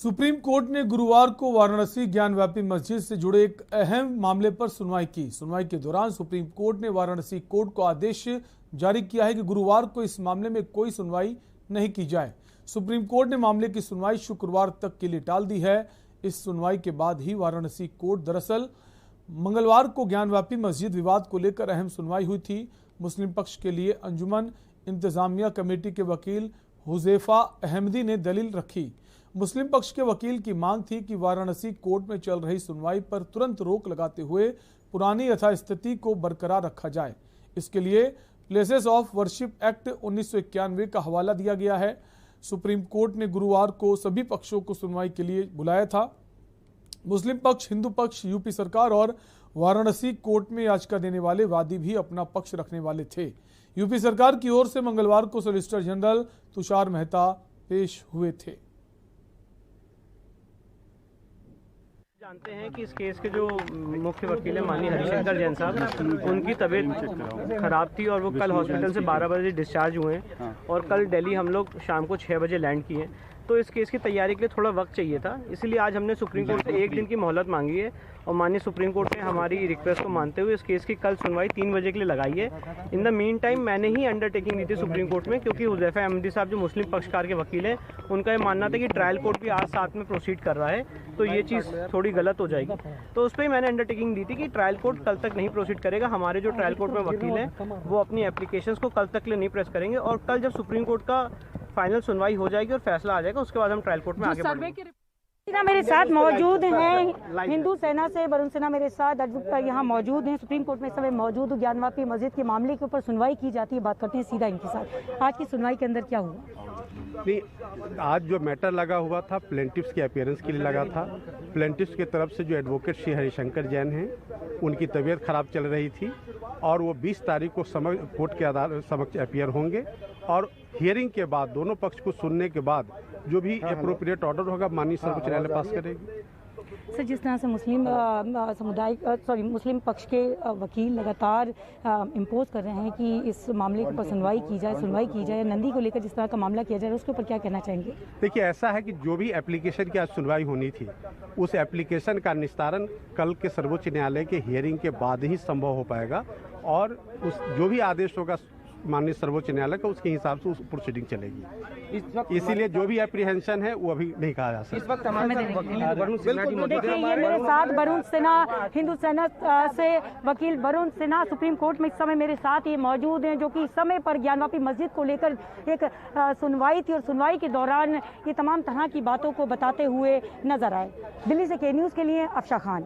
Supreme court ने गुरुवार को वाराणसी ज्ञानव्यापी मस्जिद से जुड़े एक अहम मामले पर सुनवाई की। सुनवाई के दौरान सुप्रीम कोर्ट ने वाराणसी कोर्ट को आदेश जारी किया है कि गुरुवार को इस मामले में कोई सुनवाई नहीं की जाए। सुप्रीम कोर्ट ने मामले की सुनवाई शुक्रवार तक के लिए टाल दी है। इस सुनवाई के बाद ही वाराणसी कोर्ट दरअसल मंगलवार को ज्ञानव्यापी मस्जिद विवाद को लेकर अहम सुनवाई हुई थी। मुस्लिम पक्ष के लिए अंजुमन इंतजामिया कमेटी के वकील हुजैफा अहमदी ने दलील रखी। मुस्लिम पक्ष के वकील की मांग थी कि वाराणसी कोर्ट में चल रही सुनवाई पर तुरंत रोक लगाते हुए पुरानी यथास्थिति को बरकरार रखा जाए। इसके लिए प्लेसेस ऑफ वर्शिप एक्ट 1991 का हवाला दिया गया है। सुप्रीम कोर्ट ने गुरुवार को सभी पक्षों को सुनवाई के लिए बुलाया था। मुस्लिम पक्ष, हिंदू पक्ष, यूपी सरकार और वाराणसी कोर्ट में याचिका देने वाले वादी भी अपना पक्ष रखने वाले थे। यूपी सरकार की ओर से मंगलवार को सॉलिसिटर जनरल तुषार मेहता पेश हुए थे। जानते हैं कि इस केस के जो मुख्य वकील हैं माननीय हरिशंकर जैन साहब, उनकी तबीयत खराब थी और वो कल हॉस्पिटल से 12 बजे डिस्चार्ज हुए हैं और कल दिल्ली हम लोग शाम को 6 बजे लैंड किए। तो इस केस की तैयारी के लिए थोड़ा वक्त चाहिए था, इसलिए आज हमने सुप्रीम कोर्ट से 1 दिन की मोहलत मांगी है और माननीय सुप्रीम कोर्ट ने हमारी रिक्वेस्ट को मानते हुए इस केस की कल सुनवाई 3 बजे के लिए लगाई है। इन द मीन टाइम मैंने ही अंडरटेकिंग दी थी सुप्रीम कोर्ट में, क्योंकि हुजैफा अहमदी साहब जो मुस्लिम पक्षकार के वकील हैं, उनका ये मानना था कि ट्रायल कोर्ट भी आज साथ में प्रोसीड कर रहा है, तो ये चीज़ थोड़ी गलत हो जाएगी। तो उस पर ही मैंने अंडरटेकिंग दी थी कि ट्रायल कोर्ट कल तक नहीं प्रोसीड करेगा। हमारे जो ट्रायल कोर्ट में वकील हैं वो अपनी एप्लीकेशंस को कल तक के लिए नहीं प्रेस करेंगे और कल जब सुप्रीम कोर्ट का फाइनल सुनवाई हो जाएगी और फैसला आ जाएगा, उसके बाद हम ट्रायल कोर्ट में आगे बढ़ेंगे। मेरे साथ मौजूद हैं हिंदू सेना से वरुण सिन्हा मेरे साथ यहाँ मौजूद हैं। सुप्रीम कोर्ट में इस समय मौजूद ज्ञानव्यापी मस्जिद के मामले के ऊपर सुनवाई की जाती है। बात करते हैं सीधा इनके साथ। आज की सुनवाई के अंदर क्या हुआ? नहीं, आज जो मैटर लगा हुआ था प्लेंटिफ्स के अपीयरेंस के लिए लगा था। प्लेंटिफ्स की तरफ से जो एडवोकेट श्री हरिशंकर जैन हैं, उनकी तबीयत खराब चल रही थी और वो 20 तारीख को कोर्ट के समक्ष अपीयर होंगे और हियरिंग के बाद दोनों पक्ष को सुनने के बाद जो भी एप्रोप्रिएट ऑर्डर होगा माननीय सर्वोच्च न्यायालय पास करेगी। सर, जिस तरह से मुस्लिम पक्ष के वकील लगातार इम्पोज कर रहे हैं कि इस मामले के ऊपर सुनवाई की जाए, नंदी को लेकर जिस तरह का मामला किया जाए, उसके ऊपर क्या कहना चाहेंगे? देखिए, ऐसा है कि जो भी एप्लीकेशन की आज सुनवाई होनी थी, उस एप्लीकेशन का निस्तारण कल के सर्वोच्च न्यायालय के हियरिंग के बाद ही संभव हो पाएगा और उस जो भी आदेश होगा माननीय सर्वोच्च न्यायालय का, उसके हिसाब से उस प्रोसीडिंग चलेगी। इसीलिए जो भी एप्रीहेंशन है वो अभी नहीं कहा जा सकता। इस वक्त हमारे देखिए, ये मेरे साथ वरुण सिन्हा, हिंदू सेना से वकील वरुण सिन्हा सुप्रीम कोर्ट में इस समय मेरे साथ ये मौजूद हैं, जो कि इस समय पर ज्ञानव्यापी मस्जिद को लेकर एक सुनवाई थी और सुनवाई के दौरान ये तमाम तरह की बातों को बताते हुए नजर आए। दिल्ली से के न्यूज़ के लिए अफशा खान।